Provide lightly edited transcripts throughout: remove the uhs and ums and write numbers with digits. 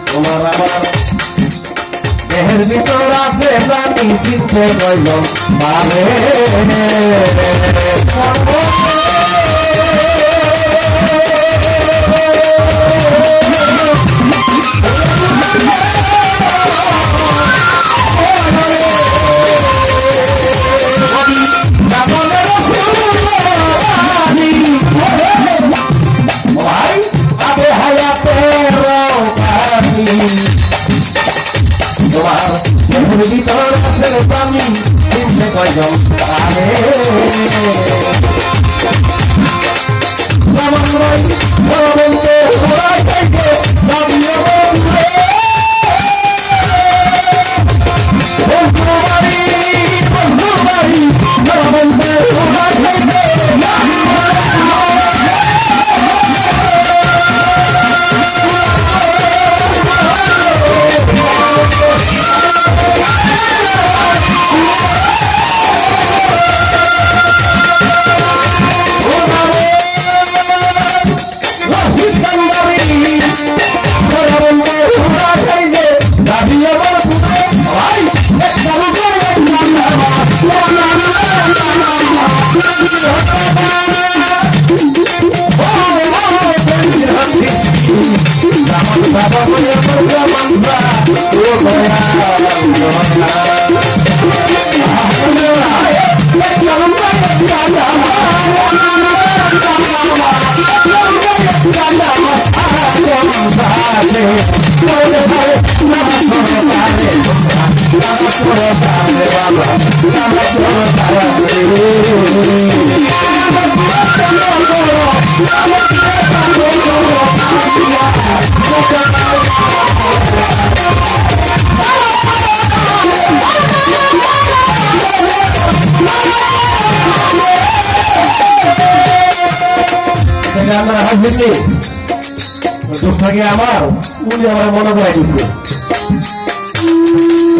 তোমার আমার দেহের ভিতর আছে প্রাণী চিনতে কইল পারে ভিতর আছে প্রাণী চিনতে কয়জন পারে দুঃখটাকে আমার উনি আমার মনে করে দিচ্ছে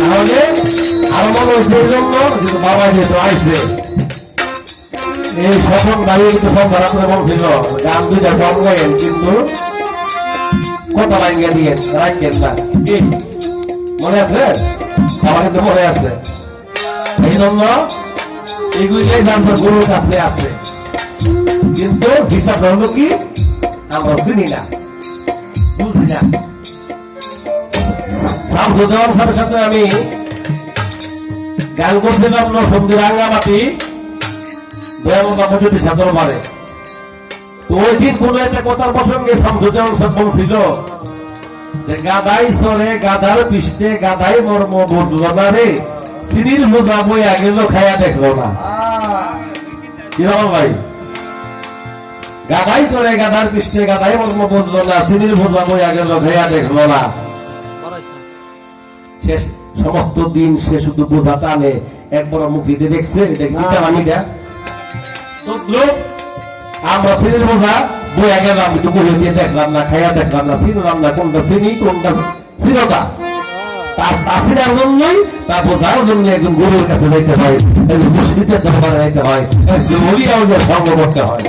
তাহলে আরো মনে হচ্ছে এই জন্য বাবা যেহেতু আসছে এই সকল গাড়ি কিন্তু সব ভাড়া করে বলছিল গান দুইটা কম গাইন কিন্তু কত লাইন গিয়ে দিয়ে রাখেন না কি মনে আছে আমার কিন্তু মনে আছে এই জন্য এগুলোই জানতো গরুর কাছে আছে কিন্তু হিসাব হলো কি আমরা চিনি না বুঝি না শামসু দেওয়ার সাথে সাথে আমি গান করছিলাম নরসিংদী রাঙ্গামাটি দয়ামন বাবু যদি সাদর মারে তো ওই দিন কোন একটা কথার প্রসঙ্গে শামসু দেওয়ার সাথে বলছিল যে গাদাই সরে গাদার পিষ্টে গাদাই মর্ম বুঝল না রে চিনির বোঝা বই আগে খাইয়া দেখলো না কি বল ভাই গাদাই চলে গাদার পৃষ্ঠে গাদাই মর্ম বুঝলো না চিনির বোঝা বই আগে খাইয়া দেখলো না শেষ সমস্ত দিন সে শুধু বোঝা টানে একবার মুখিতে দেখছে এটা কি চালামিটা আমরা চিনির বোঝা বই আগে একটু বলে দিয়ে দেখলাম না খাইয়া দেখলাম না চিনলাম না কোনটা চিনি কোনটা চিরতা তার তাসিরার জন্যই তার বোঝার জন্য একজন গরুর কাছে যাইতে হয় একজন মুসলিদের দরবারে যাইতে হয় জরুরিয়াও যে সঙ্গ করতে হয়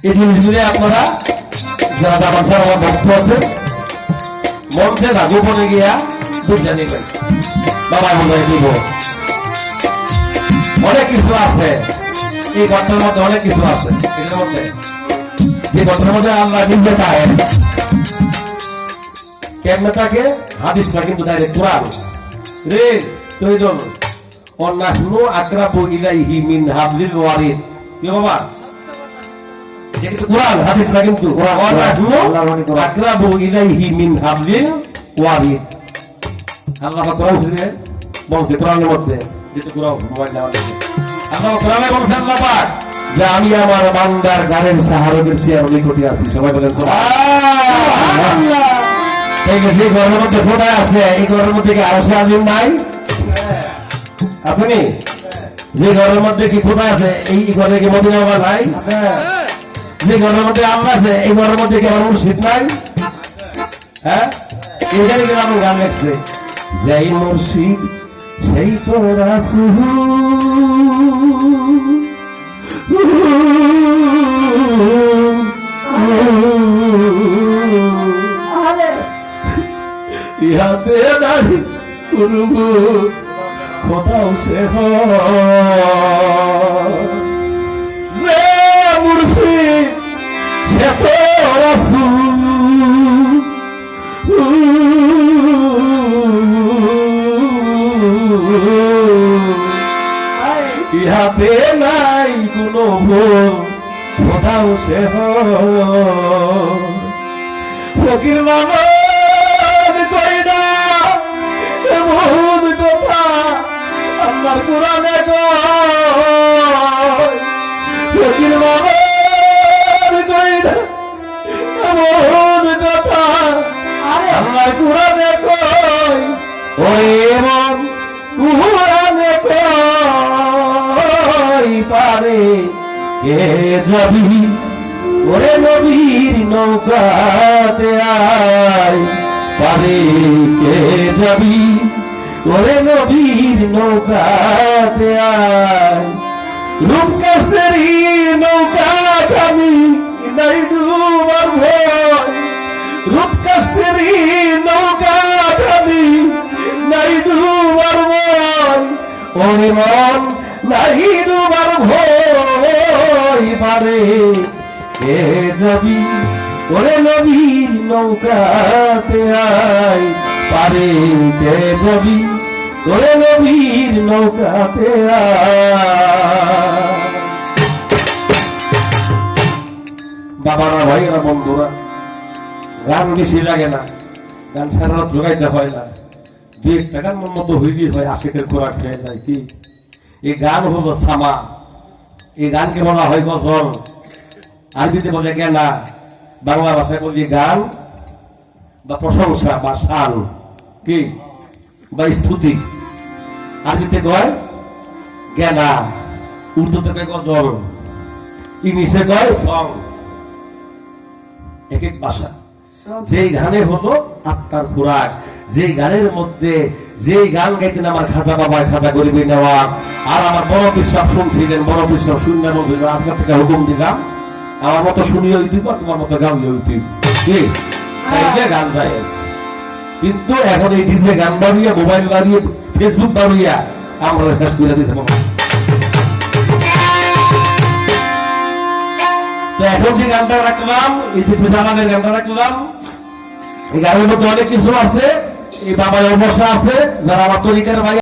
এই জিনিসগুলি আপনারা যারা আমার সারা আমার ভক্ত আছে মঞ্চে না গোপনে গিয়া বুঝে নেবেন বাবা মনে দিব অনেক কিছু আছে এই গর্তের মধ্যে অনেক কিছু আছে। এটার মধ্যে যে গর্তের মধ্যে আল্লাহ নিজে থাকে, কেমনে থাকে? হাদিসটা কিন্তু ডাইরেক্ট কোরআন রে তৈরন অন্যান্য আকরাবু ইলাইহি মিন হাবলিল ওয়ারিদ। কি বাবা? এটা কিন্তু কোরআন, হাদিসটা কিন্তু অন্যান্য আকরাবু ইলাইহি মিন হাবলিল ওয়ারিদ। আল্লাহ কোরআন শুনে বলছে কোরআনের মধ্যে, যেটা কোরআন মোবাইল দেওয়া আছে, আল্লাহ কোরআনে বলছে আল্লাহ পাক যে আমি আমার বান্দার গানের সাহারদের চেয়ে নিকটে আছি। সবাই বলেন সুবহানাল্লাহ। যে ঘরের মধ্যে ফোটা আছে, এই ঘরের মধ্যে কি আরশে আজিম নাই? আছে? যে ঘরের মধ্যে কি ফোটা আছে, এই ঘরে কি মদিনা নাই? যে ঘরের মধ্যে আল্লাহ আছে, এই ঘরের মধ্যে কি আমার মুর্শিদ নাই? হ্যাঁ, এখানে কি আমার গান লেখছে, যেই মুর্শিদ সেই তো রাসূল, ইহাতে নাই করব কোথাও সে যে মুর্শিদ সে তো রাসূল, ইহাতে নাই কোনো ভুল কোথাও সে ফকির মামা কইনা এমন কথা আল্লাহর কোরআনে কয়। ফকির বাবা কইনা এমন কথা আল্লাহর কোরআনে কয়। ওরে এমন কোরআনে কয় পারে কে যাবি ওরে নবীর নৌকাতে আয়, পারে কে যাবি ওরে নবীর নৌকাতে আয়। রূপকাষ্টেরই নৌকা খানি নাই ডুবার ভয়, রূপকাষ্টেরই নৌকা খানি নাই ডুবার ভয়। ওরে মন নাই ডুবার ভয়, পারে কে যাবি ওরে নবীর নৌকাতে আয়, পারে কে যাবি ওরে নবীর নৌকাতে আয়। বাবারা, ভাইরা, বন্ধুরা, গান বেশি লাগে না, গান সারা রাত জোগাইতে হয় না, দুই একটা গান মতো হইলি হয়, আশিকের খোরাক হয়ে যায়। কি এই গান হলো সামা, এই গানকে বলা হয় গজল, আরবিতে বলে গেনা, বাংলা ভাষায় বলি গান বা প্রশংসা বা শান, কি বা স্তুতি। আরবিতে কয় গেনা, উর্দুতে কয় গজল, ইংলিশে কয় সং। এক এক ভাষা। যে গানে হলো আত্মার খোরাক, যে গানের মধ্যে যে গান গাইতেন আমার খাজা বাবা, খাজা গরিবে নেওয়া, আর আমার বড় বিশ্বাস শুনছিলেন, বড় বিশ্বাস শুনলে বলছিল আজকের থেকে হুকুম দিলাম আমার মতো শুনিয়ে দিব, তোমার মতো গাওয়া দিব। কি গান যায়, কিন্তু এখন এই ডিজে গান বাড়িয়ে, মোবাইল বাড়িয়ে, ফেসবুক বাড়িয়া আমরা শেষ করে দিচ্ছে। তো এখন যে গানটা রাখলাম, এই যে জানানের গানটা রাখলাম, এই গানের মধ্যে অনেক কিছু আছে। এই বাবা অবস্থা আছে যারা আমার তরিকার ভাই।